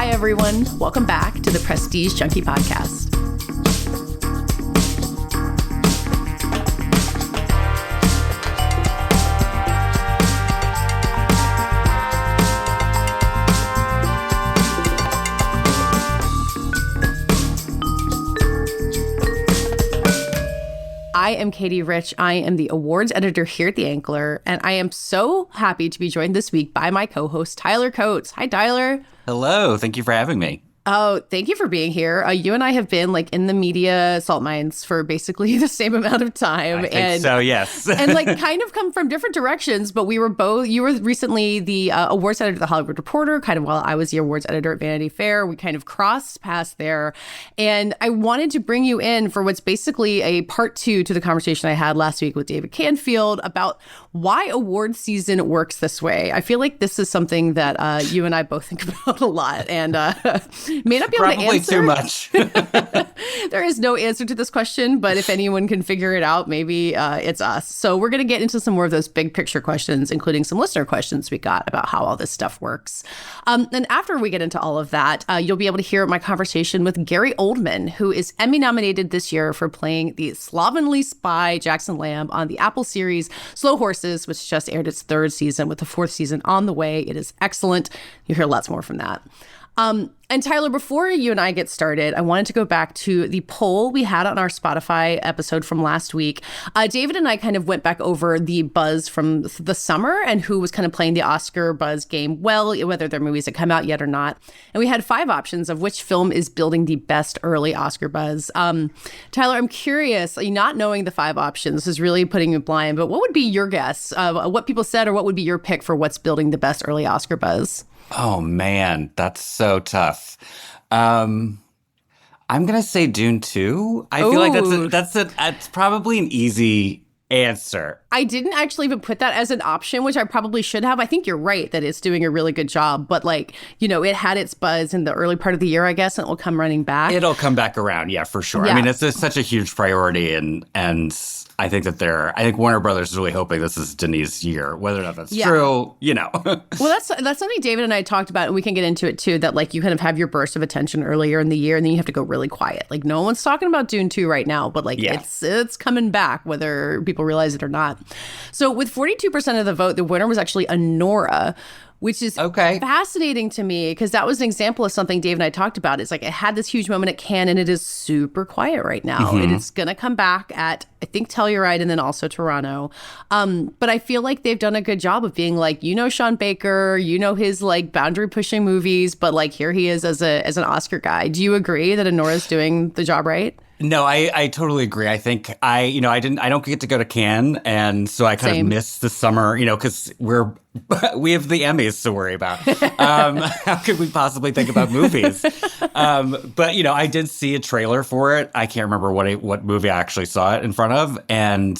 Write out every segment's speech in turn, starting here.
Hi, everyone. Welcome back to the Prestige Junkie Podcast. I am Katey Rich. I am the awards editor here at The Ankler, and I am so happy to be joined this week by my co-host, Tyler Coates. Hi, Tyler. Hello. Thank you for having me. Oh, thank you for being here. You and I have been in the media salt mines for basically the same amount of time. I think so, yes. And kind of come from different directions, but we were both, you were recently the awards editor at The Hollywood Reporter, kind of while I was the awards editor at Vanity Fair. We kind of crossed paths there. And I wanted to bring you in for what's basically a part two to the conversation I had last week with David Canfield about why award season works this way. I feel like this is something that you and I both think about a lot. And may not be able to answer. Probably too much. There is no answer to this question, but if anyone can figure it out, maybe it's us. So we're going to get into some more of those big picture questions, including some listener questions we got about how all this stuff works. And after we get into all of that, you'll be able to hear my conversation with Gary Oldman, who is Emmy nominated this year for playing the slovenly spy Jackson Lamb on the Apple series Slow Horses, which just aired its third season with the fourth season on the way. It is excellent. You'll hear lots more from that. And Tyler, before you and I get started, I wanted to go back to the poll we had on our Spotify episode from last week. David and I kind of went back over the buzz from the summer and who was kind of playing the Oscar buzz game well, whether their movies had come out yet or not. And we had 5 options of which film is building the best early Oscar buzz. Tyler, I'm curious, not knowing the 5 options is really putting you blind, but what would be your guess? What people said, or what would be your pick for what's building the best early Oscar buzz? Oh, man, that's so tough. I'm going to say Dune 2. I feel like that's probably an easy answer. I didn't actually even put that as an option, which I probably should have. I think you're right that it's doing a really good job, but it had its buzz in the early part of the year, I guess, and it will come running back. It'll come back around, yeah, for sure. Yeah. I mean, it's such a huge priority, and I think that Warner Brothers is really hoping this is Denis' year. Whether or not that's true, Well, that's something David and I talked about, and we can get into it too, that you kind of have your burst of attention earlier in the year, and then you have to go really quiet. No one's talking about Dune 2 right now, but it's coming back, whether people realize it or not. So with 42% of the vote, the winner was actually Anora, which is fascinating to me because that was an example of something Dave and I talked about. It's it had this huge moment at Cannes, and it is super quiet right now. Mm-hmm. And it's going to come back at, I think, Telluride and then also Toronto. But I feel like they've done a good job of being Sean Baker, his boundary pushing movies, but here he is as an Oscar guy. Do you agree that Anora's doing the job right? No, I totally agree. I think I don't get to go to Cannes, and so I kind of miss the summer, because we have the Emmys to worry about. How could we possibly think about movies? But I did see a trailer for it. I can't remember what movie I actually saw it in front of, and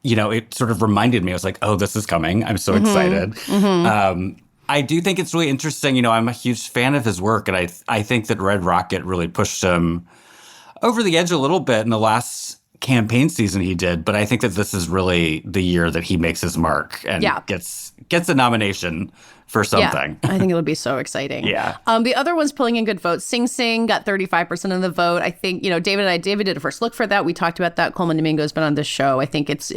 it sort of reminded me. I was like, oh, this is coming. I'm so excited. Mm-hmm. I do think it's really interesting. I'm a huge fan of his work, and I think that Red Rocket really pushed him over the edge a little bit in the last campaign season he did, but I think that this is really the year that he makes his mark and gets a nomination for something. Yeah, I think it'll be so exciting. Yeah. The other one's pulling in good votes. Sing Sing got 35% of the vote. I think, David did a first look for that. We talked about that. Coleman Domingo's been on this show. I think it's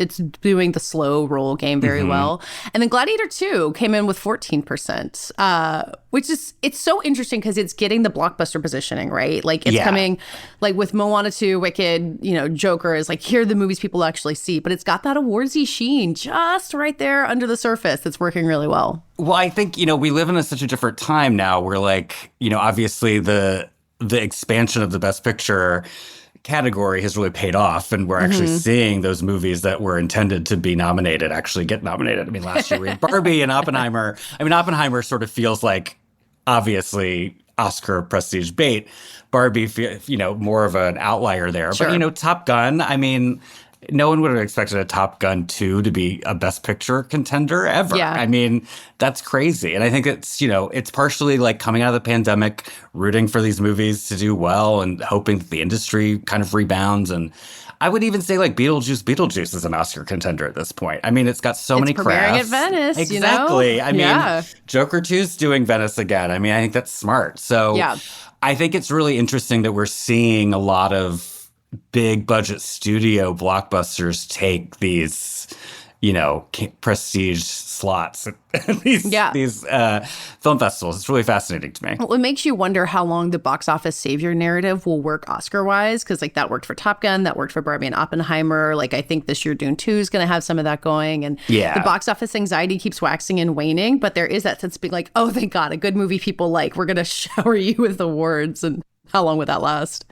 doing the slow roll game very well. And then Gladiator 2 came in with 14%, which is, it's so interesting because it's getting the blockbuster positioning, right? It's coming, with Moana 2, Wicked, Joker is here are the movies people actually see, but it's got that awardsy sheen just right there under the surface that's working really well. Well, I think, we live in such a different time now where obviously the expansion of the Best Picture category has really paid off, and we're actually seeing those movies that were intended to be nominated actually get nominated. I mean, last year we had Barbie and Oppenheimer. I mean, Oppenheimer sort of feels like, obviously, Oscar prestige bait. Barbie, more of an outlier there. Sure. But, Top Gun, I mean, no one would have expected a Top Gun 2 to be a Best Picture contender ever. Yeah. I mean, that's crazy. And I think it's, it's partially coming out of the pandemic, rooting for these movies to do well and hoping that the industry kind of rebounds. And I would even say like Beetlejuice is an Oscar contender at this point. I mean, it's got so many crafts. It's premiering at Venice, exactly. You know? I mean, Joker 2's doing Venice again. I mean, I think that's smart. So I think it's really interesting that we're seeing a lot of big budget studio blockbusters take these, you know, prestige slots at these film festivals. It's really fascinating to me. Well, it makes you wonder how long the box office savior narrative will work Oscar-wise, because like that worked for Top Gun, that worked for Barbie and Oppenheimer. Like I think this year Dune 2 is going to have some of that going. And the box office anxiety keeps waxing and waning, but there is that sense of being like, oh, thank God, a good movie people like. We're going to shower you with awards. And how long would that last?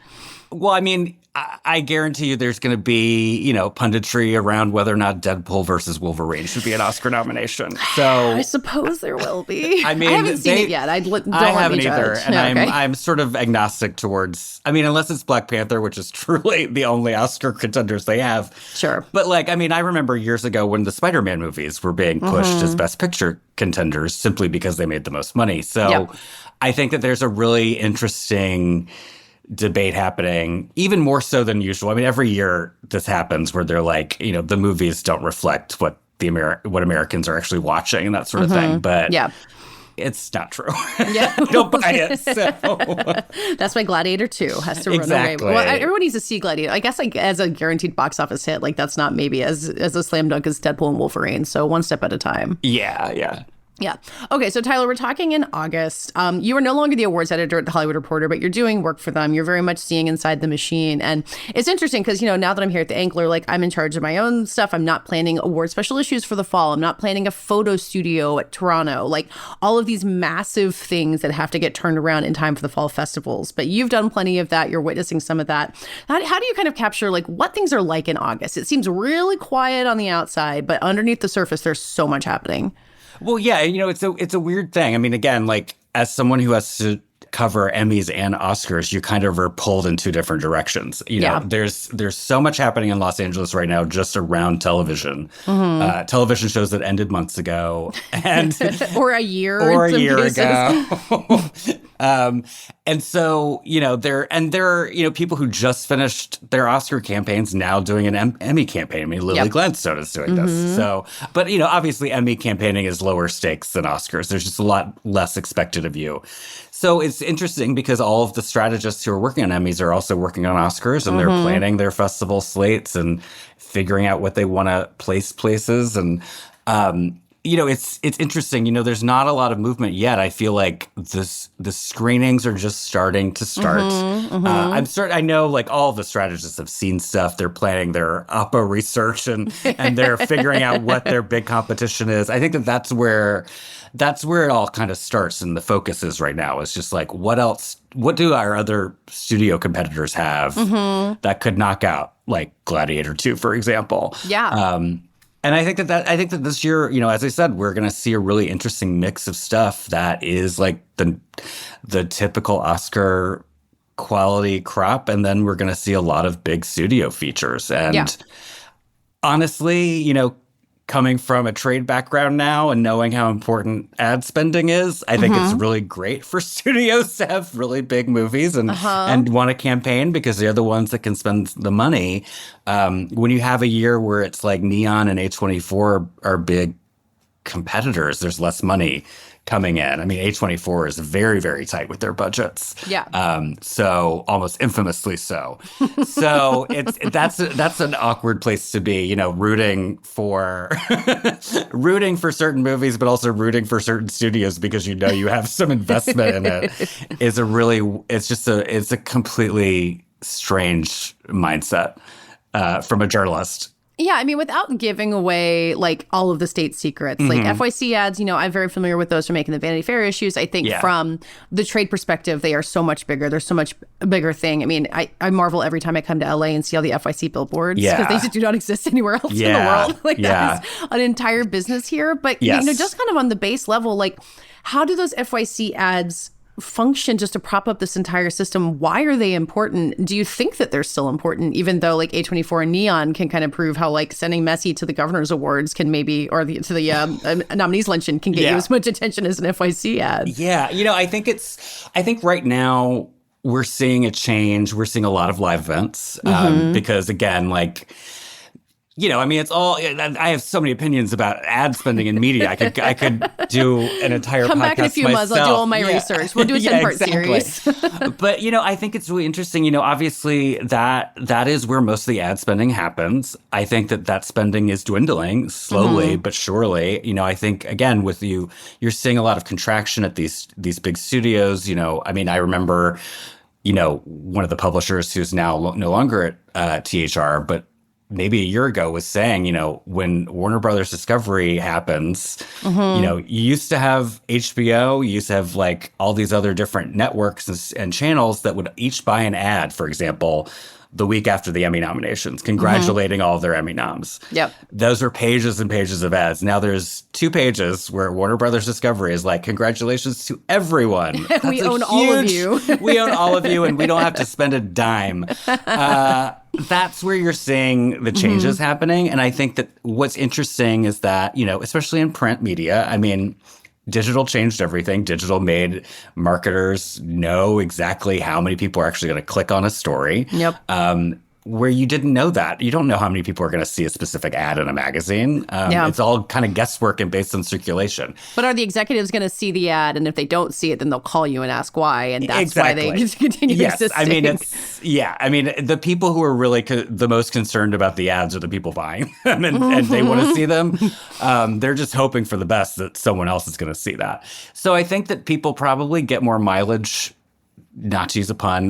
Well, I mean, I guarantee you there's going to be, you know, punditry around whether or not Deadpool versus Wolverine should be an Oscar nomination. So I suppose there will be. I mean, I haven't seen it yet. I haven't either. And I'm sort of agnostic towards, I mean, unless it's Black Panther, which is truly the only Oscar contenders they have. Sure. But like, I mean, I remember years ago when the Spider-Man movies were being pushed as Best Picture contenders simply because they made the most money. So I think that there's a really interesting debate happening, even more so than usual. I mean, every year this happens where they're like, you know, the movies don't reflect what what Americans are actually watching and that sort of thing. But it's not true. Don't buy it. So. That's why Gladiator 2 has to run away. Well, everyone needs to see Gladiator. I guess like as a guaranteed box office hit, like that's not maybe as a slam dunk as Deadpool and Wolverine. So one step at a time. Yeah. Okay, so Tyler, we're talking in August. You are no longer the awards editor at The Hollywood Reporter, but you're doing work for them. You're very much seeing inside the machine. And it's interesting because, you know, now that I'm here at The Angler, like I'm in charge of my own stuff. I'm not planning award special issues for the fall. I'm not planning a photo studio at Toronto. Like all of these massive things that have to get turned around in time for the fall festivals. But you've done plenty of that. You're witnessing some of that. How do you kind of capture like what things are like in August? It seems really quiet on the outside, but underneath the surface, there's so much happening. Well, yeah, you know, it's a weird thing. I mean, again, like as someone who has to cover Emmys and Oscars, you kind of are pulled in two different directions. You know, there's so much happening in Los Angeles right now just around television. Television shows that ended months ago, and or a year ago. And so, you know, there are, you know, people who just finished their Oscar campaigns now doing an Emmy campaign. I mean, Lily Gladstone is doing this. So, but, you know, obviously Emmy campaigning is lower stakes than Oscars. There's just a lot less expected of you. So it's interesting because all of the strategists who are working on Emmys are also working on Oscars, and they're planning their festival slates and figuring out what they want to place places. And, you know, it's interesting. You know, there's not a lot of movement yet. I feel like the screenings are just starting to start. I know like all the strategists have seen stuff. They're planning their Oppo research and they're figuring out what their big competition is. I think that's where it all kind of starts, and the focus is right now. It's just like, what do our other studio competitors have that could knock out like Gladiator 2, for example? And I think that this year, you know, as I said, we're going to see a really interesting mix of stuff that is like the typical Oscar quality crop, and then we're going to see a lot of big studio features. And honestly, you know, coming from a trade background now and knowing how important ad spending is, I think it's really great for studios to have really big movies and want to campaign because they're the ones that can spend the money. When you have a year where it's like Neon and A24 are big competitors, there's less money coming in. I mean, A24 is very, very tight with their budgets. So almost infamously so. So that's an awkward place to be, you know, rooting for certain movies, but also rooting for certain studios because you know you have some investment in it. It's a completely strange mindset from a journalist. Yeah, I mean, without giving away like all of the state secrets, like FYC ads, you know, I'm very familiar with those from making the Vanity Fair issues. I think from the trade perspective, they are so much bigger. They're so much a bigger thing. I mean, I marvel every time I come to LA and see all the FYC billboards because they just do not exist anywhere else in the world. Like that is an entire business here. But, you know, just kind of on the base level, like how do those FYC ads function just to prop up this entire system? Why are they important? Do you think that they're still important, even though like A24 and Neon can kind of prove how like sending Messi to the governor's awards can maybe, or to the nominees luncheon can get you as much attention as an FYC ad? Yeah. You know, I think right now we're seeing a change. We're seeing a lot of live events because, again, like, you know, I mean, it's all. I have so many opinions about ad spending in media. I could do an entire come podcast back in a few myself. months. I'll do all my research. We'll do a 10-part series. But, you know, I think it's really interesting. You know, obviously that is where most of the ad spending happens. I think that spending is dwindling slowly but surely. You know, I think again with you're seeing a lot of contraction at these big studios. You know, I mean, I remember, you know, one of the publishers who's now no longer at THR, but maybe a year ago was saying, you know, when Warner Brothers Discovery happens, you know, you used to have HBO, you used to have like all these other different networks and channels that would each buy an ad, for example, the week after the Emmy nominations, congratulating all of their Emmy noms. Yep. Those are pages and pages of ads. Now there's 2 pages where Warner Brothers Discovery is like, congratulations to everyone. We own all of you. We own all of you, and we don't have to spend a dime. That's where you're seeing the changes happening. And I think that what's interesting is that, you know, especially in print media, I mean, digital changed everything. Digital made marketers know exactly how many people are actually going to click on a story. Yep. Where you didn't know that. You don't know how many people are going to see a specific ad in a magazine. It's all kind of guesswork and based on circulation. But are the executives going to see the ad? And if they don't see it, then they'll call you and ask why. And that's why they continue existing. I mean, the people who are really the most concerned about the ads are the people buying them and they want to see them. They're just hoping for the best that someone else is going to see that. So I think that people probably get more mileage, not to use a pun,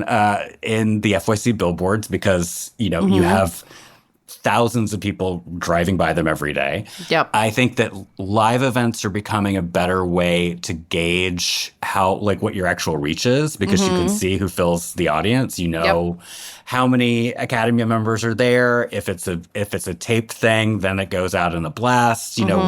in the FYC billboards because, you know, you have thousands of people driving by them every day. Yep. I think that live events are becoming a better way to gauge how, like, what your actual reach is because you can see who fills the audience. You know how many Academy members are there. If it's a taped thing, then it goes out in a blast, you know,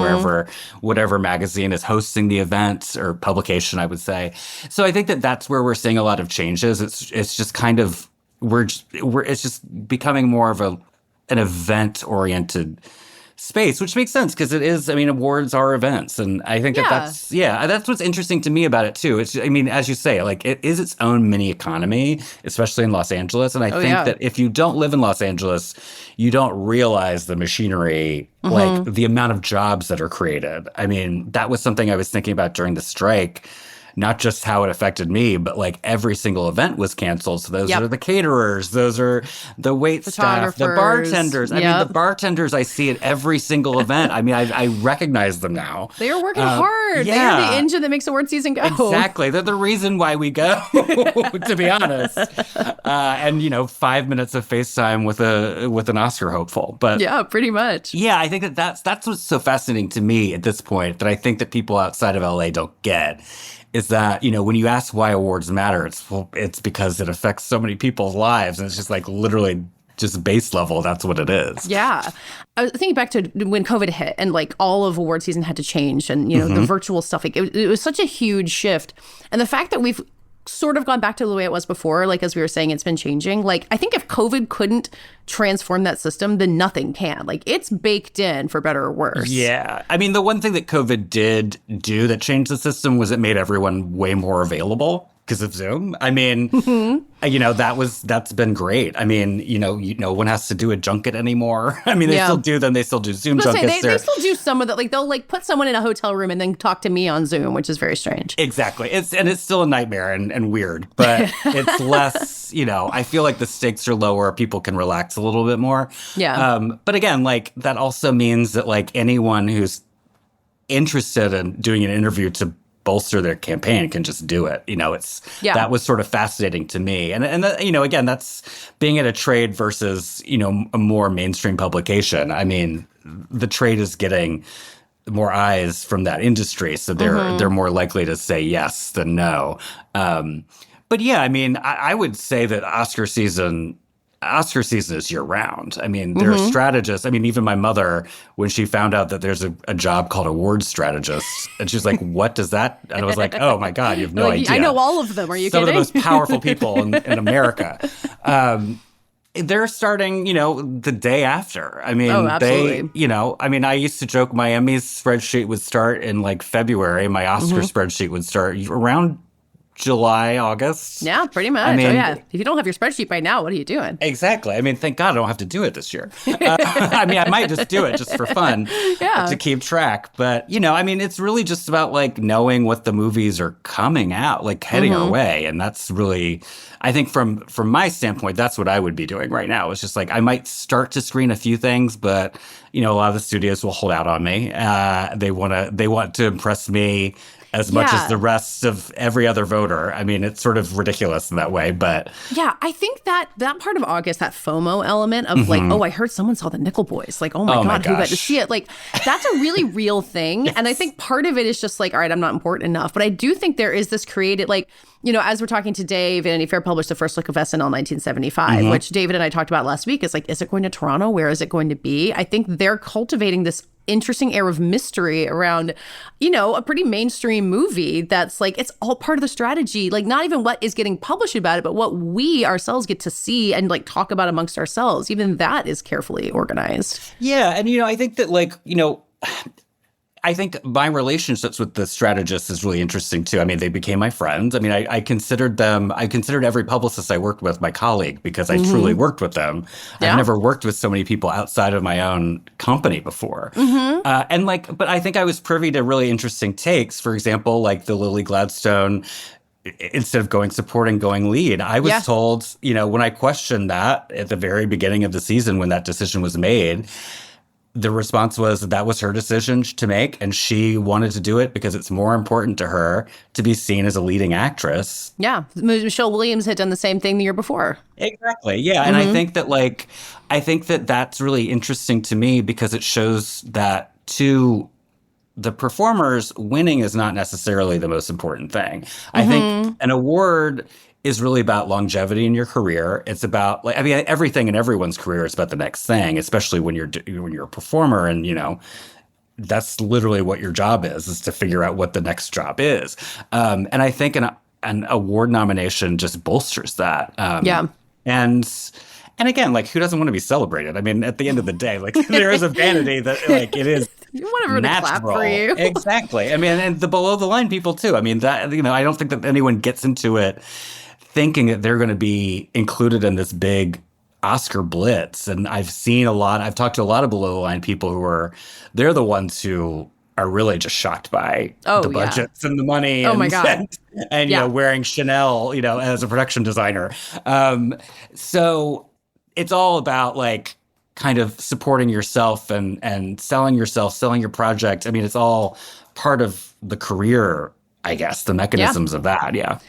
whatever magazine is hosting the event or publication, I would say. So I think that that's where we're seeing a lot of changes. It's just kind of, it's just becoming more of an event-oriented space, which makes sense because it is, I mean, awards are events. And I think that's what's interesting to me about it too. It's, I mean, as you say, like it is its own mini economy, especially in Los Angeles. And I think that if you don't live in Los Angeles, you don't realize the machinery, like the amount of jobs that are created. I mean, that was something I was thinking about during the strike. Not just how it affected me, but like every single event was canceled. So those are the caterers, those are the wait staff, the bartenders. I mean, the bartenders I see at every single event. I mean, I recognize them now. They are working hard. They are the engine that makes award season go. Exactly. They're the reason why we go, to be honest. And, you know, 5 minutes of FaceTime with an Oscar hopeful. But yeah, pretty much. Yeah, I think that's what's so fascinating to me at this point that I think that people outside of LA don't get. Is that, you know, when you ask why awards matter, it's because it affects so many people's lives. And it's just like literally just base level. That's what it is. Yeah. I was thinking back to when COVID hit and like all of award season had to change and, you know, the virtual stuff. Like it was such a huge shift. And the fact that we've sort of gone back to the way it was before, like as we were saying, it's been changing. Like I think if COVID couldn't transform that system, then nothing can. Like it's baked in for better or worse. Yeah. I mean, the one thing that COVID did do that changed the system was it made everyone way more available because of Zoom. I mean, you know, that's been great. I mean, no one has to do a junket anymore. I mean, they still do them. They still do Zoom junkets. They still do some of that. Like they'll like put someone in a hotel room and then talk to me on Zoom, which is very strange. Exactly. It's still a nightmare and weird, but it's less, you know, I feel like the stakes are lower. People can relax a little bit more. Yeah. But again, like that also means that like anyone who's interested in doing an interview to bolster their campaign can just do it. You know, that was sort of fascinating to me. And you know, again, that's being at a trade versus, you know, a more mainstream publication. I mean, the trade is getting more eyes from that industry. So they're more likely to say yes than no. But yeah, I mean, I would say that Oscar season is year round. I mean, there are strategists. I mean, even my mother, when she found out that there's a job called awards strategist, and she's like, what does that? And I was like, oh my God, you have no idea. I know all of them. Are you kidding? Some of the most powerful people in America. They're starting, you know, the day after. I mean, I used to joke my Emmys spreadsheet would start in like February. My Oscar spreadsheet would start around July, August. Yeah, pretty much. I mean, oh, yeah. If you don't have your spreadsheet by now, what are you doing? Exactly. I mean, thank God I don't have to do it this year. I mean, I might just do it just for fun to keep track. But, I mean, it's really just about like knowing what the movies are coming out, like heading our way. And that's really, I think from my standpoint, that's what I would be doing right now. It's just like I might start to screen a few things, but, a lot of the studios will hold out on me. They want to impress me as much as the rest of every other voter. I mean, it's sort of ridiculous in that way, but... Yeah, I think that part of August, that FOMO element of like, oh, I heard someone saw the Nickel Boys. Like, oh my God, who got to see it? Like, that's a really real thing. Yes. And I think part of it is just like, all right, I'm not important enough. But I do think there is this created, like, as we're talking to Dave, Vanity Fair published the first look of SNL 1975, which David and I talked about last week. Is like, is it going to Toronto? Where is it going to be? I think they're cultivating this interesting air of mystery around, a pretty mainstream movie that's like, it's all part of the strategy. Like, not even what is getting published about it, but what we ourselves get to see and like talk about amongst ourselves. Even that is carefully organized. Yeah. And, I think that like, I think my relationships with the strategists is really interesting too. I mean, they became my friends. I mean, I considered every publicist I worked with my colleague because I truly worked with them. Yeah. I've never worked with so many people outside of my own company before. But I think I was privy to really interesting takes. For example, like the Lily Gladstone, instead of going supporting, going lead. I was told, when I questioned that at the very beginning of the season when that decision was made, the response was that was her decision to make, and she wanted to do it because it's more important to her to be seen as a leading actress. Yeah. Michelle Williams had done the same thing the year before. Exactly. Yeah. And I think that that's really interesting to me because it shows that to the performers, winning is not necessarily the most important thing. I think an award is really about longevity in your career. It's about everything in everyone's career is about the next thing, especially when you're a performer and, that's literally what your job is to figure out what the next job is. And I think an award nomination just bolsters that. And again, like, who doesn't want to be celebrated? I mean, at the end of the day, like, there is a vanity that, like, it is you want everyone to clap for you. Exactly. I mean, and the below the line people too. I mean, that, I don't think that anyone gets into it thinking that they're going to be included in this big Oscar blitz. And I've talked to a lot of below the line people they're the ones who are really just shocked by the budgets and the money. Oh my God. And wearing Chanel, as a production designer. So it's all about like kind of supporting yourself and selling yourself, selling your project. I mean, it's all part of the career, I guess, the mechanisms of that. Yeah.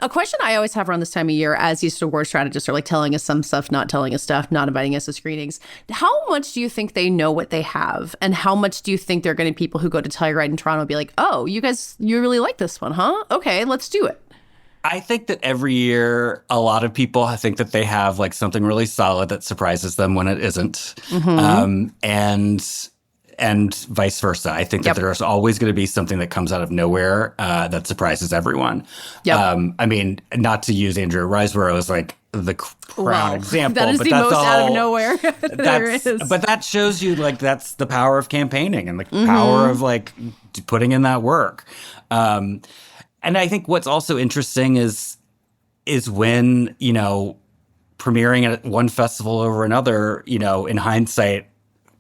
A question I always have around this time of year, as these award strategists are like telling us some stuff, not telling us stuff, not inviting us to screenings, how much do you think they know what they have? And how much do you think there are going to be people who go to Telluride in Toronto and be like, oh, you really like this one, huh? Okay, let's do it. I think that every year, a lot of people think that they have like something really solid that surprises them when it isn't. And vice versa. I think that there's always going to be something that comes out of nowhere that surprises everyone. I mean, not to use Andrea Riseborough as like the crown example. That is the most out of nowhere there is. But that shows you like that's the power of campaigning and the power of like putting in that work. And I think what's also interesting is when, premiering at one festival over another, in hindsight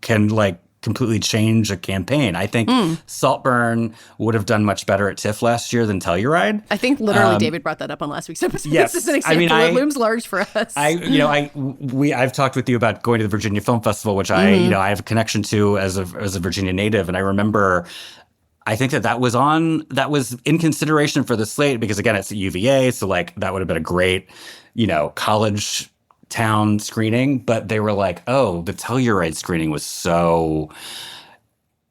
can like completely change a campaign. I think Saltburn would have done much better at TIFF last year than Telluride. I think literally David brought that up on last week's episode. Yes. This is an example. It looms large for us. I've talked with you about going to the Virginia Film Festival, which I have a connection to as a Virginia native. And I remember I think that was in consideration for the slate because again, it's at UVA. So like that would have been a great, college town screening, but they were like, oh, the Telluride screening was so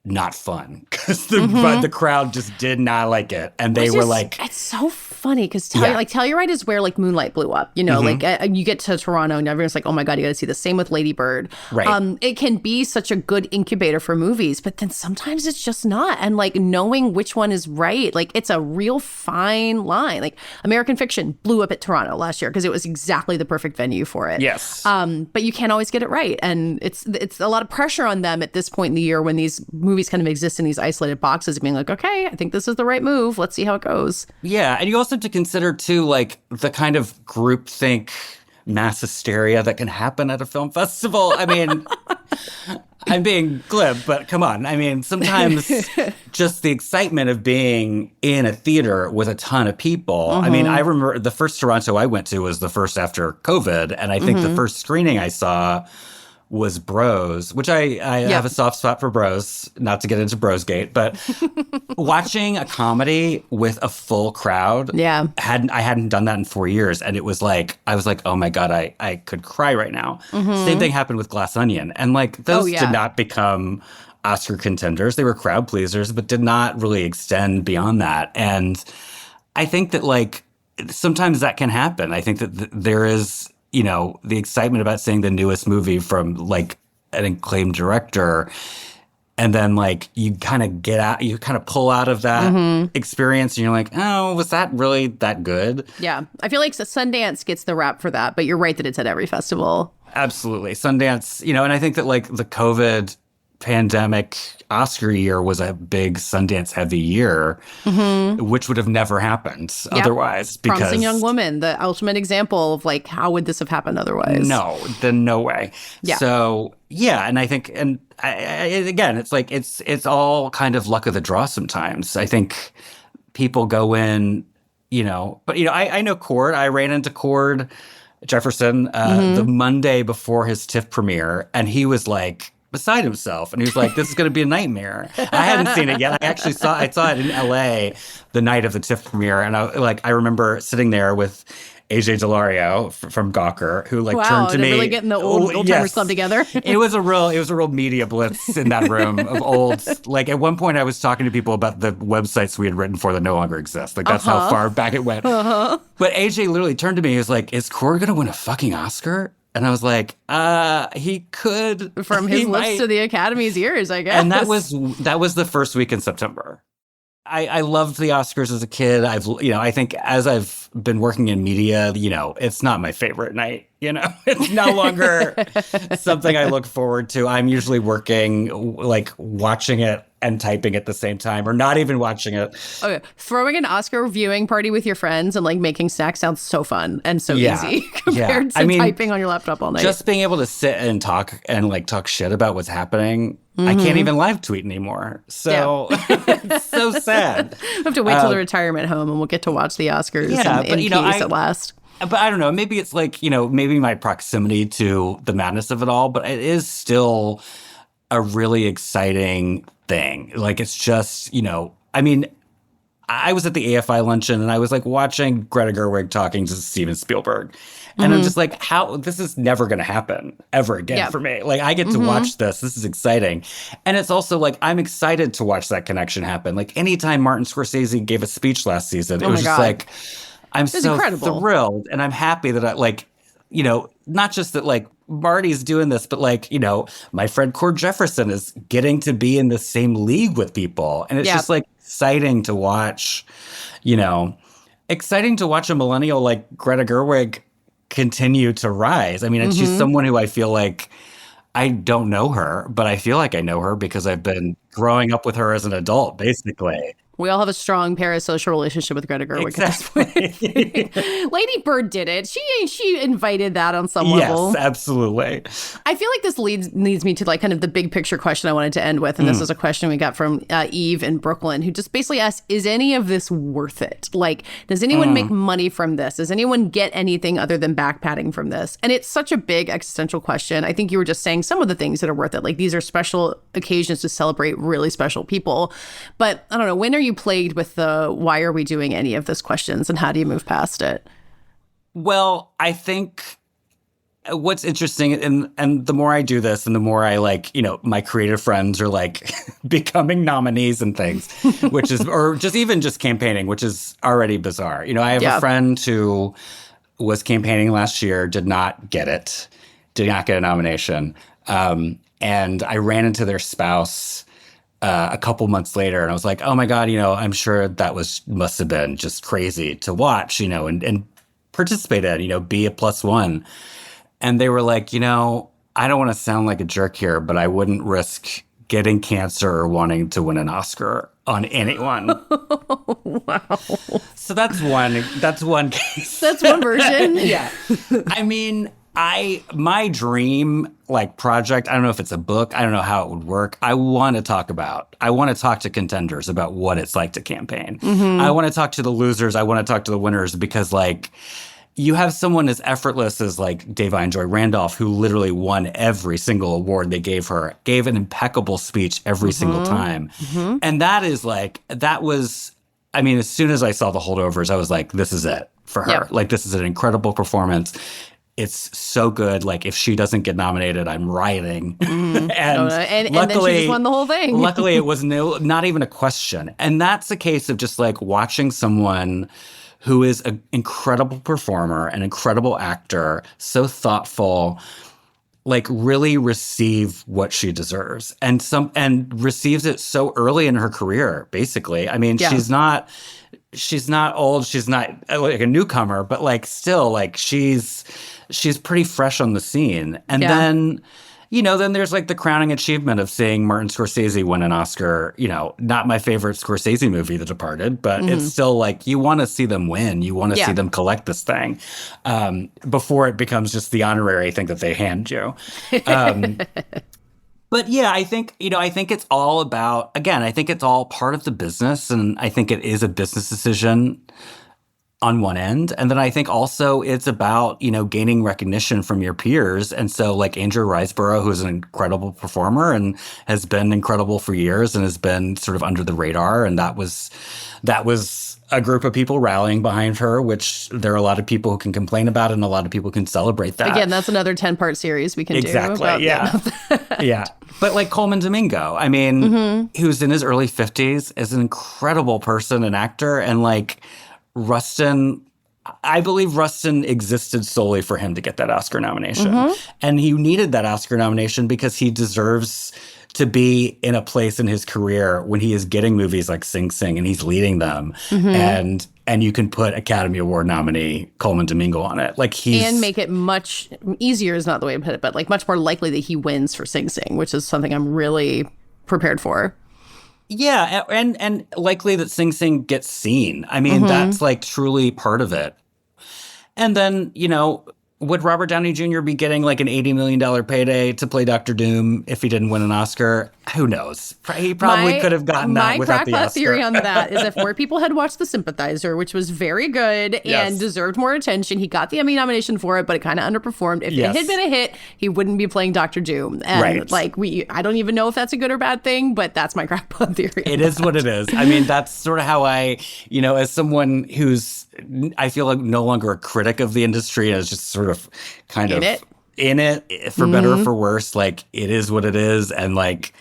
not fun because the crowd just did not like it. And they were like... It's so funny because Telluride is where like Moonlight blew up, like you get to Toronto and everyone's like, oh my God, you got to see the same with Lady Bird. Right. It can be such a good incubator for movies, but then sometimes it's just not. And like knowing which one is right, like it's a real fine line. Like American Fiction blew up at Toronto last year because it was exactly the perfect venue for it. Yes. But you can't always get it right. And it's a lot of pressure on them at this point in the year when these movies kind of exist in these isolated boxes, being like, okay, I think this is the right move. Let's see how it goes. Yeah. And you also also to consider too, like the kind of groupthink mass hysteria that can happen at a film festival. I mean, I'm being glib, but come on. I mean, sometimes just the excitement of being in a theater with a ton of people. I mean, I remember the first Toronto I went to was the first after COVID. And I think the first screening I saw was Bros, which I have a soft spot for Bros, not to get into Brosgate, but watching a comedy with a full crowd, I hadn't done that in 4 years. And it was like, I was like, oh my God, I could cry right now. Same thing happened with Glass Onion. And like, those did not become Oscar contenders. They were crowd pleasers, but did not really extend beyond that. And I think that like, sometimes that can happen. I think that there is, you know, the excitement about seeing the newest movie from like an acclaimed director. And then like you kind of pull out of that experience and you're like, oh, was that really that good? Yeah. I feel like Sundance gets the rap for that, but you're right that it's at every festival. Absolutely. Sundance, you know, and I think that like the COVID pandemic Oscar year was a big Sundance heavy year, which would have never happened otherwise. Because Promising Young Woman, the ultimate example of like, how would this have happened otherwise? No way. Yeah. So yeah, and I think, and again, it's like it's all kind of luck of the draw sometimes. I think people go in, you know, but you know, I know Cord. I ran into Cord Jefferson the Monday before his TIFF premiere, and he was like beside himself, and he was like, this is going to be a nightmare. I hadn't seen it yet. I saw it in LA the night of the TIFF premiere, and I remember sitting there with AJ Delario from Gawker, who like turned to me. Really getting the old timers club together. It was a real media blitz in that room of old. Like at one point, I was talking to people about the websites we had written for that no longer exist. Like that's how far back it went. But AJ literally turned to me. He was like, "Is Cord going to win a fucking Oscar?" And I was like, he could. From his lips to the Academy's ears, I guess. And that was the first week in September. I loved the Oscars as a kid. I think as I've been working in media, you know, it's not my favorite night. You know, it's no longer something I look forward to. I'm usually working, like watching it and typing at the same time, or not even watching it. Okay. Throwing an Oscar viewing party with your friends and like making snacks sounds so fun and so easy compared to typing on your laptop all night. Just being able to sit and talk shit about what's happening. I can't even live tweet anymore. So it's so sad. We'll have to wait till the retirement home and we'll get to watch the Oscars in peace at last. But I don't know. Maybe it's like, you know, maybe my proximity to the madness of it all, but it is still a really exciting thing. Like, it's just, you know, I mean, I was at the AFI luncheon and I was like watching Greta Gerwig talking to Steven Spielberg. And I'm just like, how this is never going to happen ever again for me. Like, I get to watch this. This is exciting. And it's also like, I'm excited to watch that connection happen. Like, anytime Martin Scorsese gave a speech last season, it was just like, I'm so thrilled. And I'm happy that I, like, you know, not just that, like, Marty's doing this, but like, you know, my friend Cord Jefferson is getting to be in the same league with people. And it's just like exciting to watch, you know, a millennial like Greta Gerwig continue to rise. I mean, and she's someone who I feel like I don't know her, but I feel like I know her because I've been growing up with her as an adult, basically. We all have a strong parasocial relationship with Greta Gerwig. Exactly. Lady Bird did it. She invited that on some level. Yes, absolutely. I feel like this leads me to like kind of the big picture question I wanted to end with. And this is a question we got from Eve in Brooklyn, who just basically asked, is any of this worth it? Like, does anyone make money from this? Does anyone get anything other than backpatting from this? And it's such a big existential question. I think you were just saying some of the things that are worth it. Like, these are special occasions to celebrate really special people. But I don't know, when are you plagued with the why are we doing any of this questions, and how do you move past it? Well, I think what's interesting, and the more I do this and the more I like, you know, my creative friends are like becoming nominees and things, which is, or just campaigning, which is already bizarre. You know, I have a friend who was campaigning last year, did not get a nomination. And I ran into their spouse a couple months later, and I was like, oh my God, you know, I'm sure that must have been just crazy to watch, you know, and participate in, you know, be a +1. And they were like, you know, I don't want to sound like a jerk here, but I wouldn't risk getting cancer or wanting to win an Oscar on anyone. Wow. So So that's one case. That's one version. Yeah. I mean, my dream like project, I don't know if it's a book, I don't know how it would work. I want to talk to contenders about what it's like to campaign. I want to talk to the losers. I want to talk to the winners, because like you have someone as effortless as like Davine Joy Randolph, who literally won every single award they gave her, gave an impeccable speech every single time. And that was, I mean, as soon as I saw the holdovers, I was like, this is it for her. Yep. Like, this is an incredible performance. It's so good. Like, if she doesn't get nominated, I'm rioting. And luckily, then she just won the whole thing. Luckily, it was not even a question. And that's a case of just like watching someone who is an incredible performer, an incredible actor, so thoughtful, like really receive what she deserves, and receives it so early in her career. Basically, I mean, she's not old, she's not like a newcomer, but like still, like she's pretty fresh on the scene. And then, then there's like the crowning achievement of seeing Martin Scorsese win an Oscar. Not my favorite Scorsese movie, The Departed, but it's still like you want to see them win. You want to see them collect this thing before it becomes just the honorary thing that they hand you. But yeah, I think it's all about, again, I think it's all part of the business, and I think it is a business decision on one end. And then I think also it's about, gaining recognition from your peers. And so like Andrew Riseborough, who's an incredible performer and has been incredible for years and has been sort of under the radar. And that was a group of people rallying behind her, which there are a lot of people who can complain about it and a lot of people can celebrate that. Again, that's another 10-part series we can do. Exactly. Yeah. Yeah. But like Coleman Domingo, I mean, who's in his early 50s, is an incredible person and actor. And like Rustin, I believe Rustin existed solely for him to get that Oscar nomination. And he needed that Oscar nomination because he deserves to be in a place in his career when he is getting movies like Sing Sing and he's leading them. And you can put Academy Award nominee Coleman Domingo on it. Like and make it much easier is not the way to put it, but like much more likely that he wins for Sing Sing, which is something I'm really prepared for. Yeah, and likely that Sing Sing gets seen. I mean, that's like truly part of it. And then, would Robert Downey Jr. be getting like an $80 million payday to play Dr. Doom if he didn't win an Oscar? Who knows? He probably could have gotten that without the Oscar. My crackpot theory on that is if more people had watched The Sympathizer, which was very good and deserved more attention, he got the Emmy nomination for it, but it kind of underperformed. If it had been a hit, he wouldn't be playing Dr. Doom. And I don't even know if that's a good or bad thing, but that's my crackpot theory. It is what it is. I mean, that's sort of how I, as someone who's, I feel like no longer a critic of the industry and is just sort of kind of in it for better or for worse. Like, it is what it is. And like,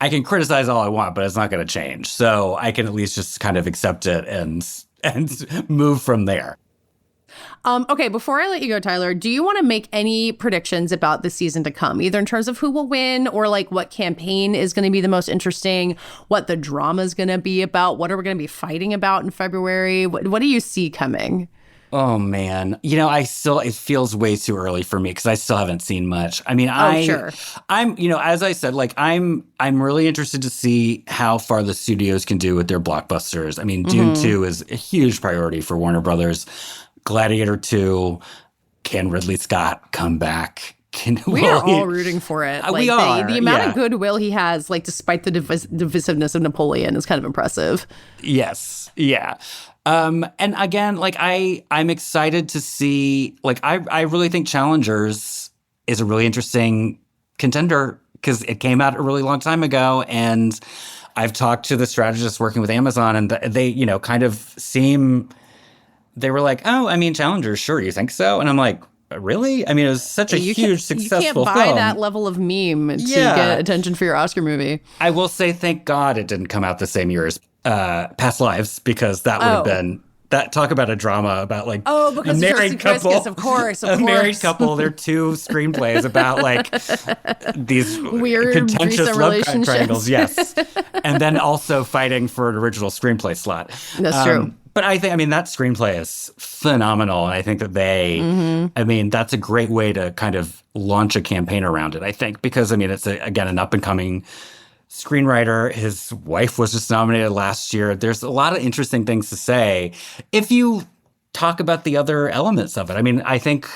I can criticize all I want, but it's not going to change. So I can at least just kind of accept it and move from there. Okay, before I let you go, Tyler, do you want to make any predictions about the season to come, either in terms of who will win or like what campaign is going to be the most interesting, what the drama is going to be about, what are we going to be fighting about in February? What do you see coming? Oh, man. It feels way too early for me because I still haven't seen much. I mean, sure. I'm, as I said, like I'm really interested to see how far the studios can do with their blockbusters. I mean, Dune 2 is a huge priority for Warner Brothers. Gladiator 2, can Ridley Scott come back? We are all rooting for it. We are. The amount of goodwill he has, like despite the divisiveness of Napoleon, is kind of impressive. Yes. Yeah. And again, like I'm excited to see, like I really think Challengers is a really interesting contender because it came out a really long time ago, and I've talked to the strategists working with Amazon, and they, kind of seem. They were like, oh, I mean, Challengers, sure, you think so? And I'm like, really? I mean, it was such a huge, successful film. You can't buy that level of meme to get attention for your Oscar movie. I will say, thank God it didn't come out the same year as Past Lives, because that would have been... Talk about a drama about like because a married couple, of course. Married couple. They're two screenplays about like these weird contentious love triangles. Yes, and then also fighting for an original screenplay slot. That's true. But that screenplay is phenomenal, and I think that I mean, that's a great way to kind of launch a campaign around it. I think because I mean, it's again an up and coming screenwriter. His wife was just nominated last year. There's a lot of interesting things to say if you talk about the other elements of it. I mean, I think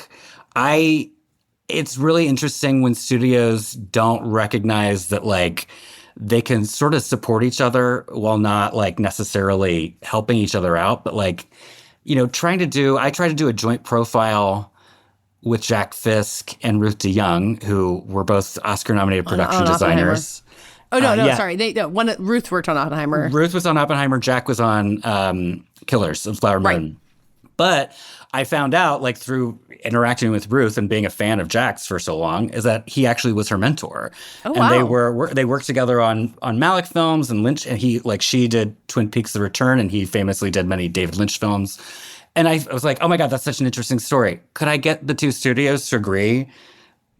it's really interesting when studios don't recognize that, like, they can sort of support each other while not, like, necessarily helping each other out. But, like, you know, I tried to do a joint profile with Jack Fisk and Ruth DeYoung, who were both Oscar-nominated production designers. Oh, no, sorry. Ruth worked on Oppenheimer. Ruth was on Oppenheimer. Jack was on Killers of Flower Moon. Right. But I found out, like, through interacting with Ruth and being a fan of Jack's for so long, is that he actually was her mentor. Oh, and they worked together on Malick films and Lynch, and she did Twin Peaks: The Return, and he famously did many David Lynch films. And I was like, oh my God, that's such an interesting story. Could I get the two studios to agree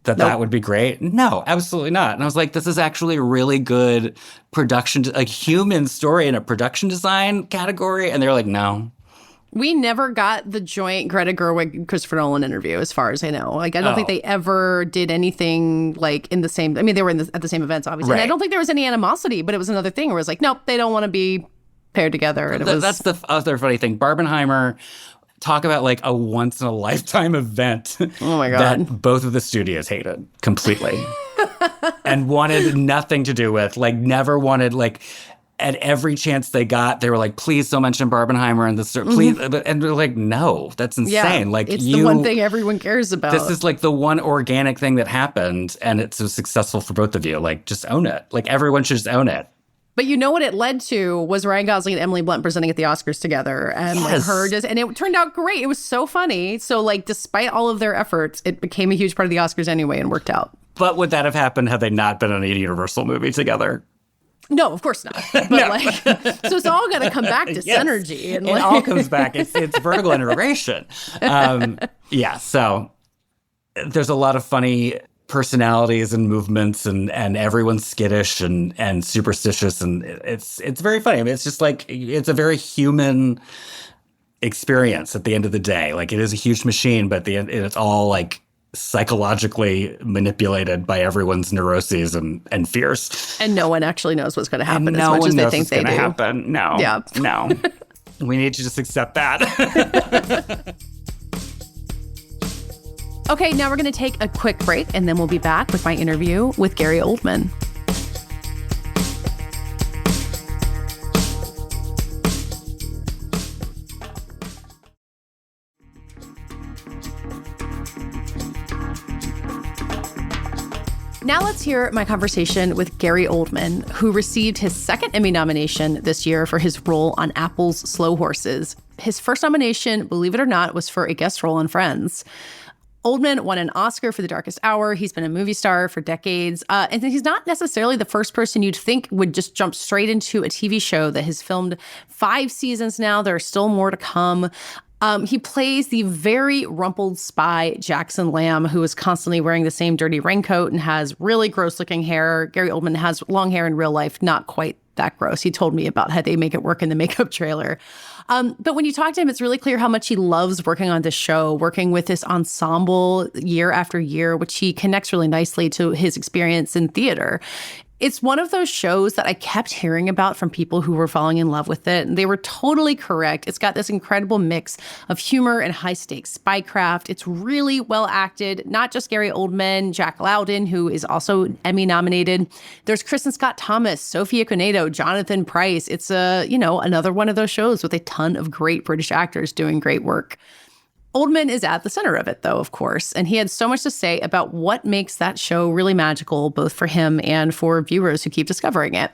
that would be great? No, absolutely not. And I was like, this is actually a really good production, like, human story in a production design category. And they're like, no. We never got the joint Greta Gerwig Christopher Nolan interview, as far as I know. Like, I don't think they ever did anything like in the same. I mean, they were at the same events, obviously. Right. And I don't think there was any animosity, but it was another thing where it was like, nope, they don't want to be paired together. And that's the other funny thing. Barbenheimer, talk about, like, a once in a lifetime event. Oh my God. That both of the studios hated completely and wanted nothing to do with. Like, never wanted, like. At every chance they got, they were like, please don't mention Barbenheimer and this, please. And they're like, no, that's insane. Yeah, like, it's the one thing everyone cares about. This is, like, the one organic thing that happened, and it's so successful for both of you. Like, just own it. Like, everyone should just own it. But you know what it led to was Ryan Gosling and Emily Blunt presenting at the Oscars together. And and it turned out great. It was so funny. So, like, despite all of their efforts, it became a huge part of the Oscars anyway and worked out. But would that have happened had they not been in a Universal movie together? No, of course not. But like, so it's all got to come back to synergy. And it all comes back. It's vertical integration. So there's a lot of funny personalities and movements, and everyone's skittish and superstitious, and it's very funny. I mean, it's just like, it's a very human experience at the end of the day. Like, it is a huge machine, but it's all, like, psychologically manipulated by everyone's neuroses and fears. And no one actually knows what's going to happen as much as they think they do. Happen. No. Yeah. No. We need to just accept that. Okay, now we're going to take a quick break, and then we'll be back with my interview with Gary Oldman. Now let's hear my conversation with Gary Oldman, who received his second Emmy nomination this year for his role on Apple's Slow Horses. His first nomination, believe it or not, was for a guest role in Friends. Oldman won an Oscar for The Darkest Hour. He's been a movie star for decades. And he's not necessarily the first person you'd think would just jump straight into a TV show that has filmed 5 seasons now. There are still more to come. He plays the very rumpled spy, Jackson Lamb, who is constantly wearing the same dirty raincoat and has really gross-looking hair. Gary Oldman has long hair in real life, not quite that gross. He told me about how they make it work in the makeup trailer. But when you talk to him, it's really clear how much he loves working on this show, working with this ensemble year after year, which he connects really nicely to his experience in theater. It's one of those shows that I kept hearing about from people who were falling in love with it. And they were totally correct. It's got this incredible mix of humor and high-stakes spycraft. It's really well acted. Not just Gary Oldman, Jack Lowden, who is also Emmy nominated. There's Kristen Scott Thomas, Sophia Conedo, Jonathan Pryce. It's another one of those shows with a ton of great British actors doing great work. Oldman is at the center of it, though, of course, and he had so much to say about what makes that show really magical, both for him and for viewers who keep discovering it.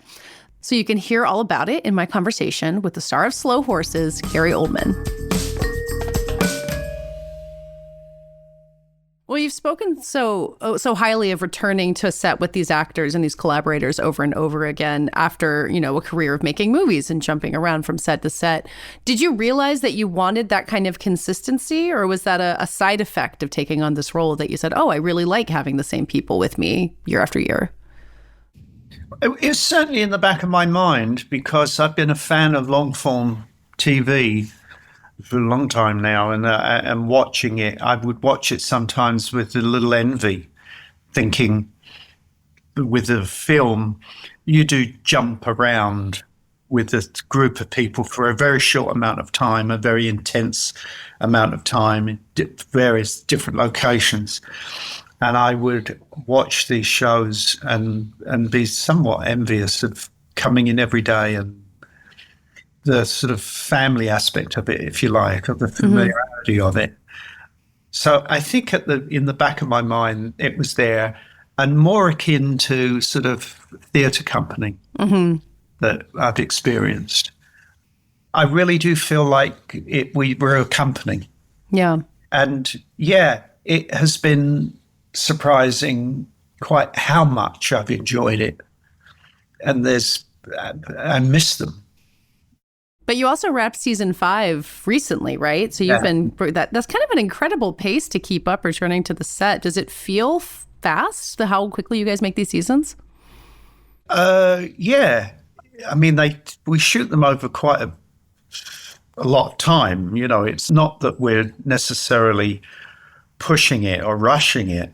So you can hear all about it in my conversation with the star of Slow Horses, Gary Oldman. Well, you've spoken so highly of returning to a set with these actors and these collaborators over and over again after, a career of making movies and jumping around from set to set. Did you realize that you wanted that kind of consistency, or was that a side effect of taking on this role that you said, oh, I really like having the same people with me year after year? It's certainly in the back of my mind because I've been a fan of long-form TV for a long time now, and watching it, I would watch it sometimes with a little envy, thinking with a film, you do jump around with a group of people for a very short amount of time, a very intense amount of time in various different locations. And I would watch these shows and be somewhat envious of coming in every day and the sort of family aspect of it, if you like, of the familiarity of it. So I think in the back of my mind, it was there, and more akin to sort of theatre company that I've experienced. I really do feel like we were a company. Yeah. And yeah, it has been surprising quite how much I've enjoyed it. And I miss them. But you also wrapped season 5 recently, right? So you've been that's kind of an incredible pace to keep up returning to the set. Does it feel fast, how quickly you guys make these seasons? Yeah. I mean, we shoot them over quite a lot of time. You know, it's not that we're necessarily pushing it or rushing it,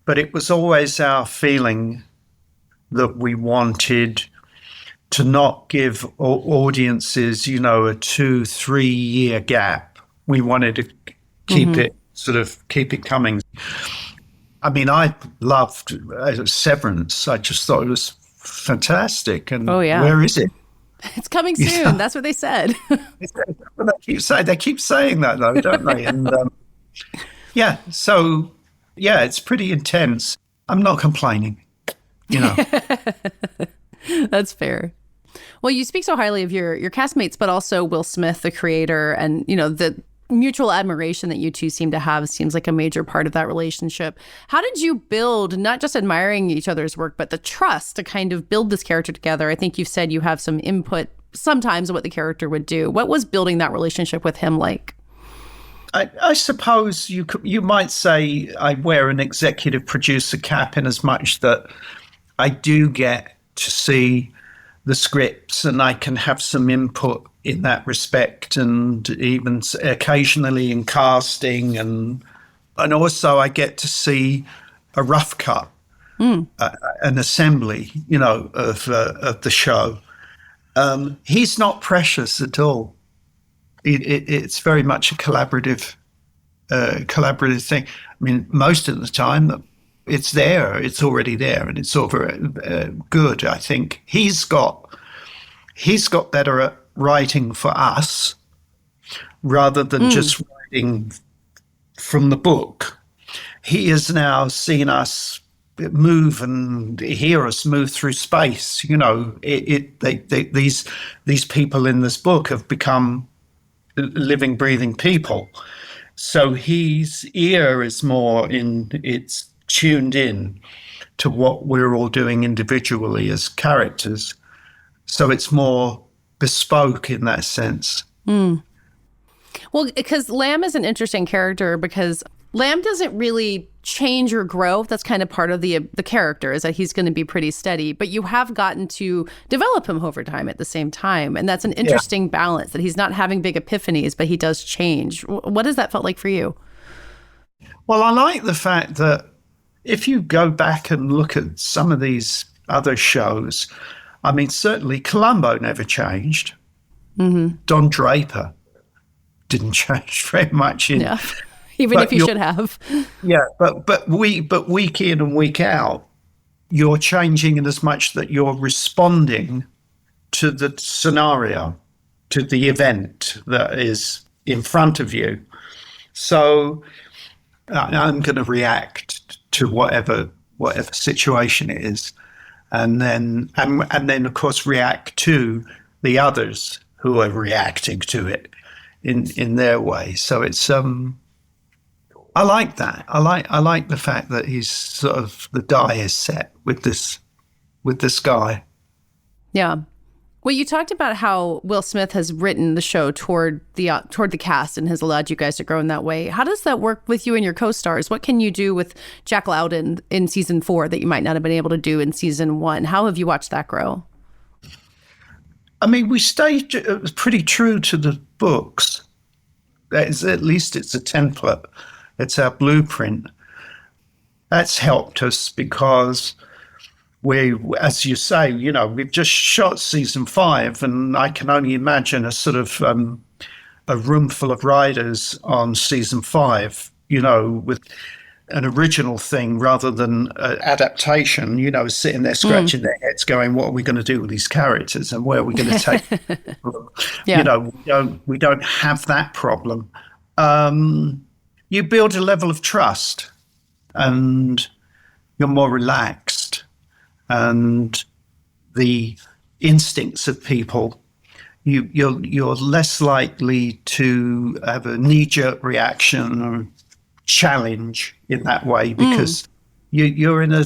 but it was always our feeling that we wanted to not give audiences, you know, a 2-3 year gap. We wanted to keep it coming. I mean, I loved Severance. I just thought it was fantastic. And where is it? It's coming soon. Yeah. That's what they said. They keep saying that, though, don't they? And it's pretty intense. I'm not complaining, you know. That's fair. Well, you speak so highly of your castmates, but also Will Smith, the creator, and, you know, the mutual admiration that you two seem to have seems like a major part of that relationship. How did you build, not just admiring each other's work, but the trust to kind of build this character together? I think you've said you have some input sometimes on what the character would do. What was building that relationship with him like? I suppose you might say I wear an executive producer cap in as much that I do get to see the scripts and I can have some input in that respect, and even occasionally in casting, and also I get to see a rough cut, an assembly, you know, of the show. He's not precious at all. It's very much a collaborative thing. I mean, most of the time it's there, it's already there, and it's all very good. I think he's got better at writing for us rather than just writing from the book. He has now seen us move and hear us move through space. You know, these people in this book have become living, breathing people. So his ear is it's tuned in to what we're all doing individually as characters. So it's more bespoke in that sense. Well, because Lamb is an interesting character because Lamb doesn't really change or grow. That's kind of part of the character, is that he's going to be pretty steady. But you have gotten to develop him over time at the same time. And that's an interesting balance, that he's not having big epiphanies, but he does change. What has that felt like for you? Well, I like the fact that if you go back and look at some of these other shows, I mean, certainly Columbo never changed. Don Draper didn't change very much. Even if he should have. Yeah, but week in and week out, you're changing in as much that you're responding to the scenario, to the event that is in front of you. So I'm going to react to whatever situation it is. And then of course react to the others who are reacting to it in their way. So it's I like that. I like the fact that he's sort of, the die is set with this guy. Yeah. Well, you talked about how Will Smith has written the show toward the cast and has allowed you guys to grow in that way. How does that work with you and your co-stars? What can you do with Jack Lowden in season 4 that you might not have been able to do in season 1? How have you watched that grow? I mean, we stayed pretty true to the books. At least it's a template. It's our blueprint. That's helped us because we, as you say, we've just shot season 5, and I can only imagine a sort of a room full of writers on season 5, with an original thing rather than adaptation, sitting there scratching their heads going, what are we going to do with these characters and where are we going to take them? We don't have that problem. You build a level of trust and you're more relaxed, and the instincts of people, you're less likely to have a knee-jerk reaction or challenge in that way, because you're in a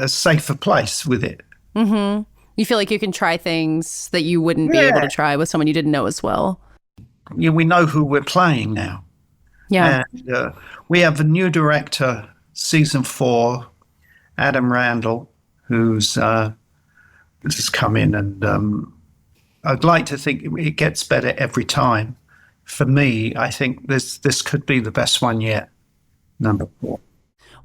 safer place with it. Mm-hmm. You feel like you can try things that you wouldn't be able to try with someone you didn't know as well. We know who we're playing now. Yeah. And we have a new director, season 4, Adam Randall, who's just come in, and I'd like to think it gets better every time. For me, I think this could be the best one yet, number 4.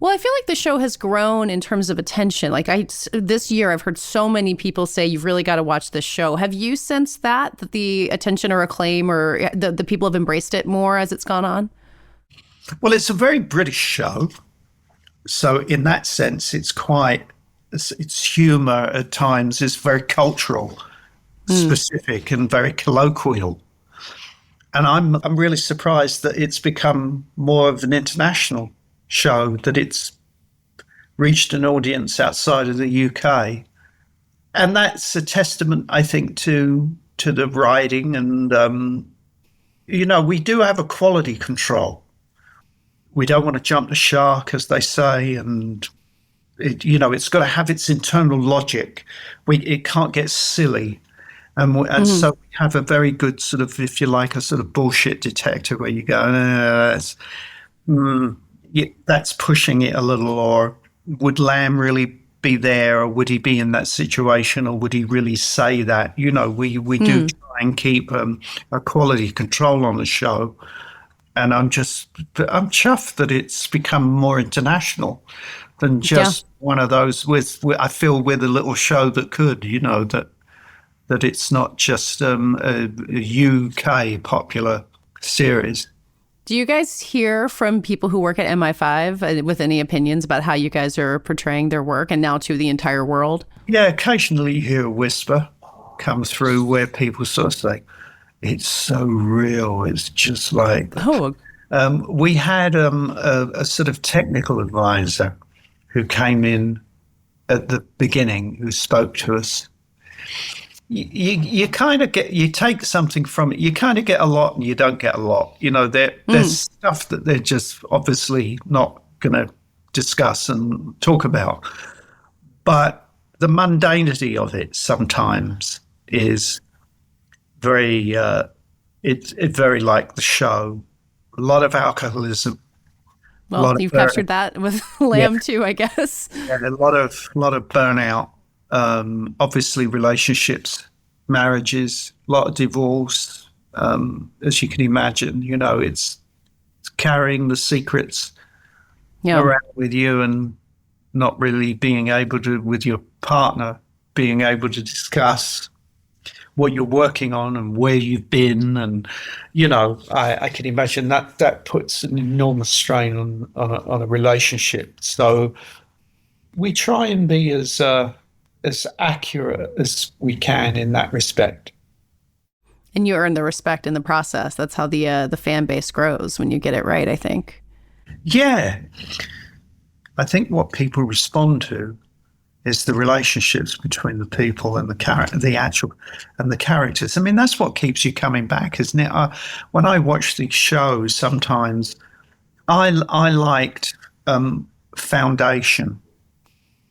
Well, I feel like the show has grown in terms of attention. Like this year, I've heard so many people say, you've really got to watch this show. Have you sensed that the attention or acclaim or the people have embraced it more as it's gone on? Well, it's a very British show. So in that sense, it's humor at times is very cultural, specific, and very colloquial. And I'm really surprised that it's become more of an international show, that it's reached an audience outside of the UK. And that's a testament, I think, to the writing. And, we do have a quality control. We don't want to jump the shark, as they say. And, it's got to have its internal logic. It can't get silly. And so we have a very good sort of, if you like, a sort of bullshit detector where you go, that's pushing it a little, or would Lamb really be there, or would he be in that situation, or would he really say that? We do try and keep a quality control on the show. And I'm chuffed that it's become more international than just one of those. I feel we're the little show that could, that it's not just a UK popular series. Do you guys hear from people who work at MI5 with any opinions about how you guys are portraying their work, and now to the entire world? Yeah, occasionally you hear a whisper come through where people sort of say, it's so real. It's just like... we had a sort of technical advisor who came in at the beginning, who spoke to us. You kind of you take something from it. You kind of get a lot and you don't get a lot. There's stuff that they're just obviously not going to discuss and talk about. But the mundanity of it sometimes is very, it's very like the show. A lot of alcoholism. Well, you've captured that with Lamb too, I guess. Yeah, a lot of burnout. Obviously relationships, marriages, a lot of divorce, as you can imagine. It's carrying the secrets around with you, and not really being able to, with your partner, being able to discuss what you're working on and where you've been. And I can imagine that puts an enormous strain on a relationship. So we try and be as accurate as we can in that respect. And you earn the respect in the process. That's how the fan base grows, when you get it right, I think. Yeah. I think what people respond to is the relationships between the people and the characters. I mean, that's what keeps you coming back, isn't it? When I watch these shows, sometimes I liked Foundation.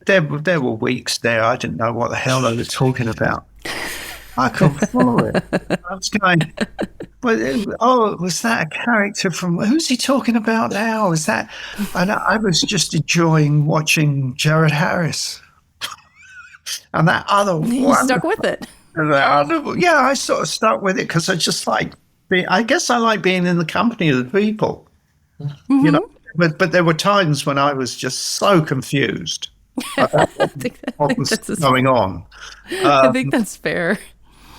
There were weeks there I didn't know what the hell they were talking about. I couldn't follow it. I was going, was that a character from, who's he talking about now? Is that, and I was just enjoying watching Jared Harris. And that other You stuck with it. I sort of stuck with it because I just like I guess I like being in the company of the people. But there were times when I was just so confused. What was going on. I think that's fair.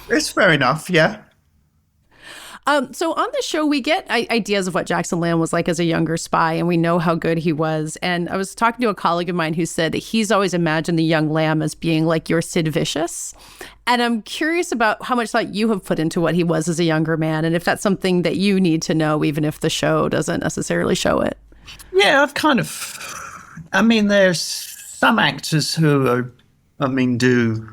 It's fair enough, yeah. So on the show, we get ideas of what Jackson Lamb was like as a younger spy, and we know how good he was. And I was talking to a colleague of mine who said that he's always imagined the young Lamb as being like your Sid Vicious. And I'm curious about how much thought you have put into what he was as a younger man, and if that's something that you need to know, even if the show doesn't necessarily show it. Yeah, there's some actors who do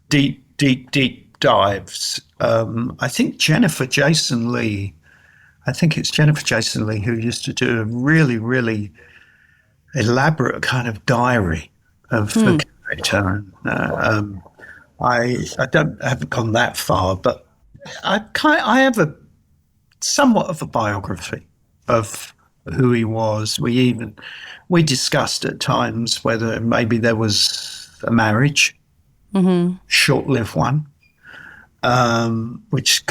deep dives. I think it's Jennifer Jason Leigh who used to do a really, really elaborate kind of diary of the character. I haven't gone that far, but I have somewhat of a biography of who he was. We discussed at times whether maybe there was a marriage, short-lived one, which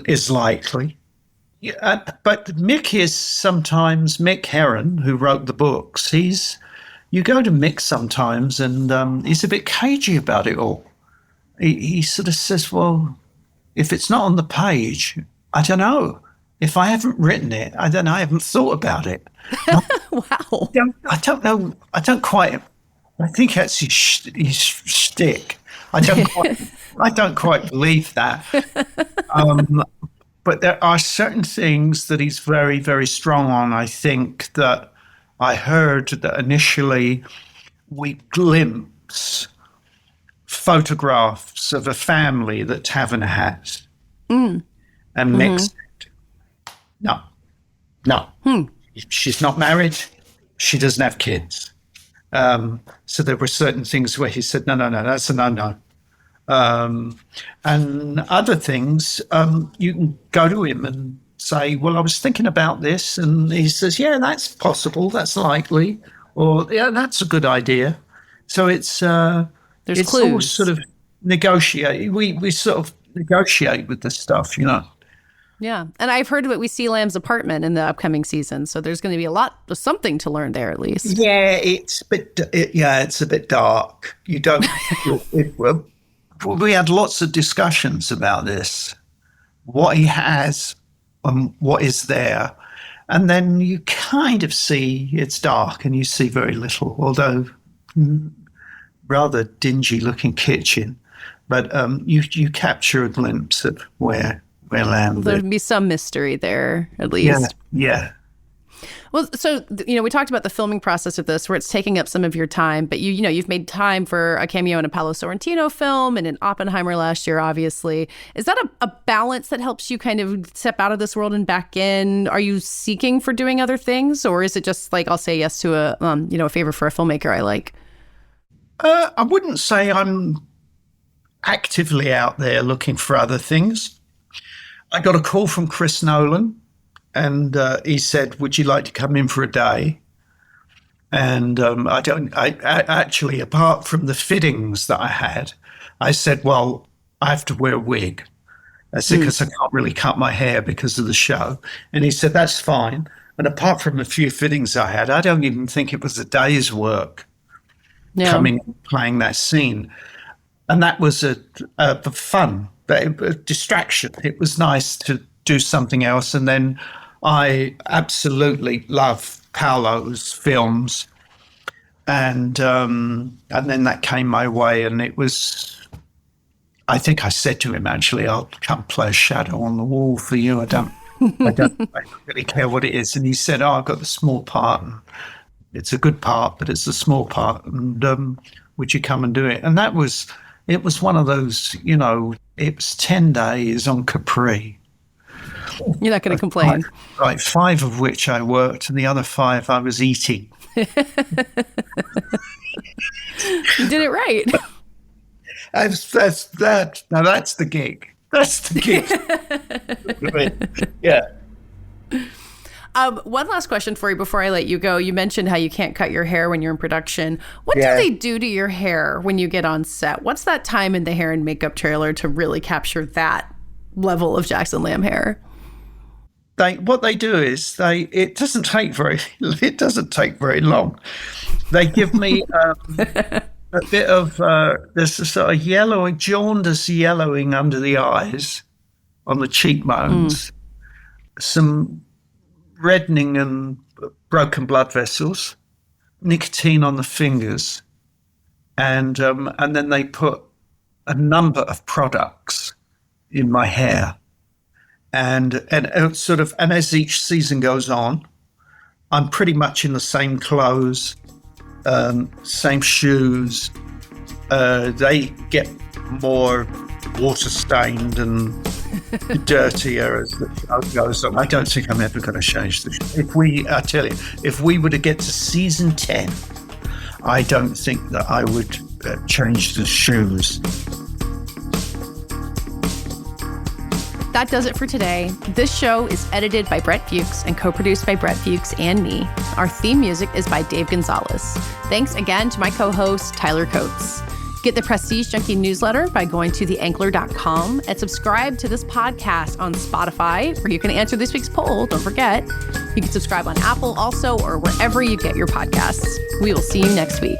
is likely. Yeah, but Mick Herron, who wrote the books, you go to Mick sometimes and he's a bit cagey about it all. He sort of says, well, if it's not on the page, I don't know. If I haven't written it, I don't know. I haven't thought about it. Wow. I don't know. I think that's his shtick. I don't quite believe that. But there are certain things that he's very, very strong on. I think that I heard that initially we glimpse photographs of a family that Taverner has. And Mick said, no. She's not married. She doesn't have kids. So there were certain things where he said, no, that's a no. And other things, you can go to him and say, well, I was thinking about this. And he says, yeah, that's possible. That's likely. Or, yeah, that's a good idea. So it's clues. All sort of negotiate. We sort of negotiate with this stuff, Yeah. And I've heard that we see Lamb's apartment in the upcoming season. So there's going to be a lot of something to learn there, at least. Yeah, it's a bit dark. You don't. We had lots of discussions about this, what he has and what is there. And then you kind of see it's dark and you see very little, although rather dingy looking kitchen. But you capture a glimpse of where Lamb lived. There'd be some mystery there, at least. Yeah. Well, so, we talked about the filming process of this, where it's taking up some of your time, but you've made time for a cameo in a Paolo Sorrentino film and in Oppenheimer last year, obviously. Is that a balance that helps you kind of step out of this world and back in? Are you seeking for doing other things, or is it just like, I'll say yes to a favor for a filmmaker I like? I wouldn't say I'm actively out there looking for other things. I got a call from Chris Nolan. And he said, would you like to come in for a day? And I actually, apart from the fittings that I had, I said, well, I have to wear a wig. I said, because I can't really cut my hair because of the show. And he said, that's fine. And apart from a few fittings I had, I don't even think it was a day's work coming and playing that scene. And that was a fun, a distraction. It was nice to do something else. And then I absolutely love Paolo's films, and then that came my way, and it was. I think I said to him, actually, I'll come play a shadow on the wall for you. I don't really care what it is. And he said, oh, I've got the small part, and it's a good part, but it's a small part, and would you come and do it? And it was one of those, it was 10 days on Capri. You're not going to complain. Right, 5 of which I worked, and the other 5 I was eating. You did it right. That's the gig. That's the gig. Yeah. One last question for you before I let you go. You mentioned how you can't cut your hair when you're in production. What do they do to your hair when you get on set? What's that time in the hair and makeup trailer to really capture that level of Jackson Lamb hair? what they do is it doesn't take very long. They give me a bit of there's a sort of jaundice yellowing under the eyes, on the cheekbones, some reddening and broken blood vessels, nicotine on the fingers, and then they put a number of products in my hair, and as each season goes on, I'm pretty much in the same clothes, same shoes. They get more water stained and dirtier as the show goes on. I don't think I'm ever going to change the show. If we were to get to season 10, I don't think that I would change the shoes. That does it for today. This show is edited by Brett Fuchs and co-produced by Brett Fuchs and me. Our theme music is by Dave Gonzalez. Thanks again to my co-host, Tyler Coates. Get the Prestige Junkie newsletter by going to theankler.com and subscribe to this podcast on Spotify, where you can answer this week's poll. Don't forget. You can subscribe on Apple also, or wherever you get your podcasts. We will see you next week.